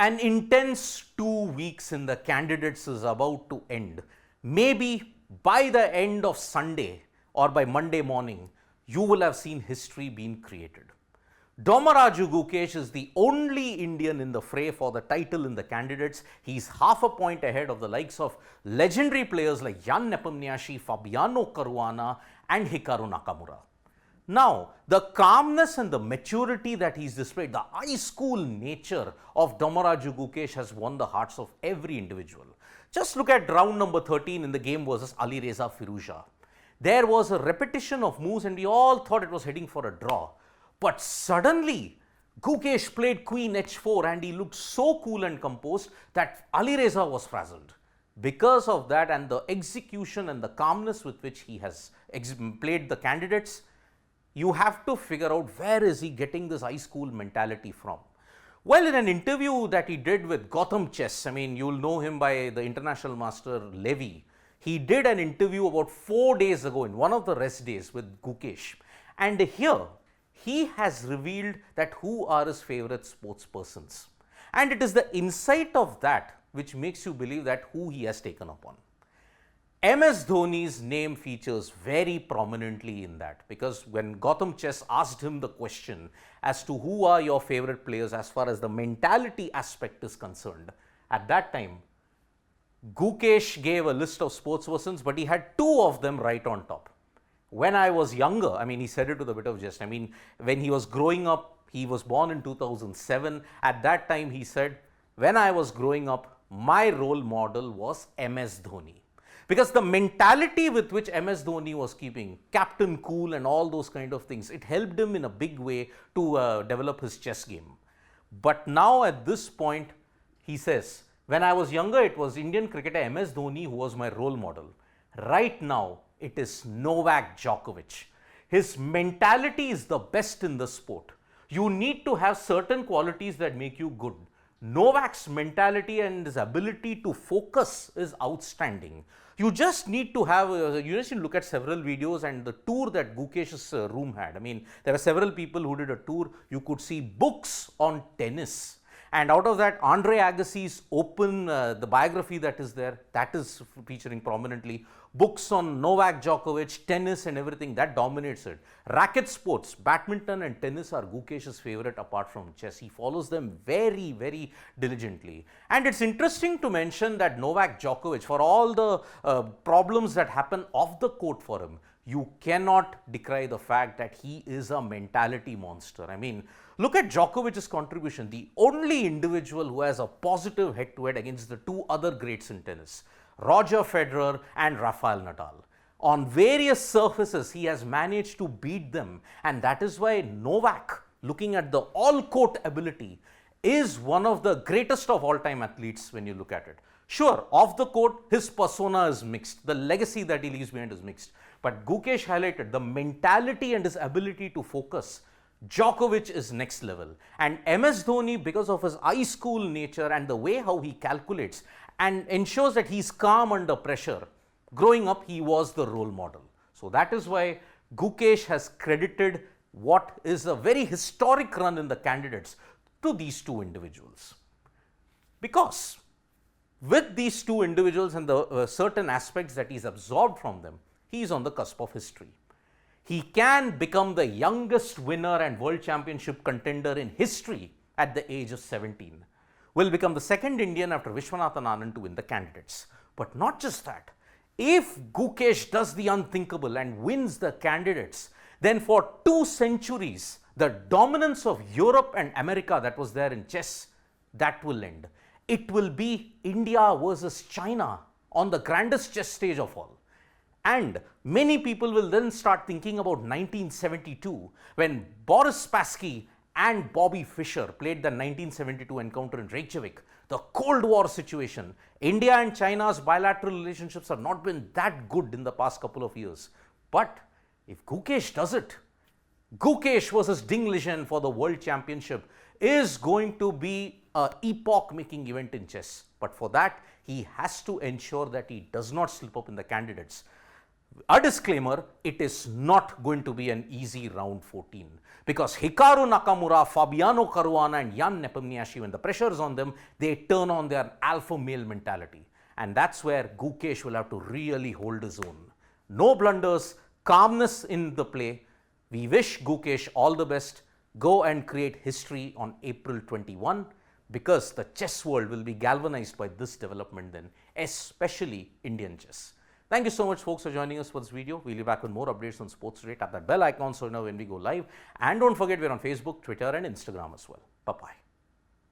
An intense 2 weeks in the candidates is about to end. Maybe by the end of Sunday or by Monday morning, you will have seen history being created. Domaraju Gukesh is the only Indian in the fray for the title in the candidates. He's half a point ahead of the likes of legendary players like Jan Nepomniachtchi, Fabiano Caruana and Hikaru Nakamura. Now, the calmness and the maturity that he's displayed, the high school nature of Domaraju Gukesh has won the hearts of every individual. Just look at round number 13 in the game versus Ali Reza Firouzja. There was a repetition of moves and we all thought it was heading for a draw. But suddenly, Gukesh played Queen H4 and he looked so cool and composed that Ali Reza was frazzled. Because of that and the execution and the calmness with which he has played the candidates, you have to figure out where is he getting this high school mentality from. Well, in an interview that he did with Gotham Chess, you'll know him by the international master Levy. He did an interview about 4 days ago in one of the rest days with Gukesh. And here, he has revealed that who are his favorite sports persons. And it is the insight of that which makes you believe that who he has taken upon. MS Dhoni's name features very prominently in that, because when Gotham Chess asked him the question as to who are your favorite players as far as the mentality aspect is concerned, at that time, Gukesh gave a list of sports persons, but he had 2 of them right on top. When I was younger, he said it with a bit of jest. When he was growing up, he was born in 2007. At that time, he said, when I was growing up, my role model was MS Dhoni. Because the mentality with which MS Dhoni was keeping, Captain Cool and all those kind of things, it helped him in a big way to develop his chess game. But now at this point, he says, when I was younger, it was Indian cricketer MS Dhoni who was my role model. Right now, it is Novak Djokovic. His mentality is the best in the sport. You need to have certain qualities that make you good. Novak's mentality and his ability to focus is outstanding. You just need to have, you just need to look at several videos and the tour that Gukesh's room had. There are several people who did a tour. You could see books on tennis. And out of that, Andre Agassi's Open, the biography that is there, that is featuring prominently. Books on Novak Djokovic, tennis and everything, that dominates it. Racket sports, badminton and tennis are Gukesh's favorite apart from chess. He follows them very, very diligently. And it's interesting to mention that Novak Djokovic, for all the problems that happen off the court for him, you cannot decry the fact that he is a mentality monster. Look at Djokovic's contribution, the only individual who has a positive head-to-head against the 2 other greats in tennis, Roger Federer and Rafael Nadal. On various surfaces, he has managed to beat them, and that is why Novak, looking at the all-court ability, is one of the greatest of all-time athletes when you look at it. Sure, off the court, his persona is mixed. The legacy that he leaves behind is mixed. But Gukesh highlighted the mentality and his ability to focus. Djokovic is next level. And MS Dhoni, because of his high school nature and the way how he calculates and ensures that he's calm under pressure, growing up, he was the role model. So that is why Gukesh has credited what is a very historic run in the candidates to these 2 individuals. Because with these 2 individuals and the certain aspects that he's absorbed from them, he is on the cusp of history. He can become the youngest winner and world championship contender in history at the age of 17. Will become the 2nd Indian after Vishwanathan Anand to win the candidates. But not just that. If Gukesh does the unthinkable and wins the candidates, then for 2 centuries, the dominance of Europe and America that was there in chess, that will end. It will be India versus China on the grandest chess stage of all. And many people will then start thinking about 1972, when Boris Spassky and Bobby Fischer played the 1972 encounter in Reykjavik. The Cold War situation. India and China's bilateral relationships have not been that good in the past couple of years. But if Gukesh does it, Gukesh versus Ding Liren for the World Championship is going to be an epoch-making event in chess. But for that, he has to ensure that he does not slip up in the candidates. A disclaimer, it is not going to be an easy round 14 because Hikaru Nakamura, Fabiano Caruana and Jan Nepomniachtchi, when the pressure is on them, they turn on their alpha male mentality. And that's where Gukesh will have to really hold his own. No blunders, calmness in the play. We wish Gukesh all the best. Go and create history on April 21 because the chess world will be galvanized by this development then, especially Indian chess. Thank you so much, folks, for joining us for this video. We'll be back with more updates on sports today. Tap that bell icon so you know when we go live. And don't forget, we're on Facebook, Twitter and Instagram as well. Bye-bye.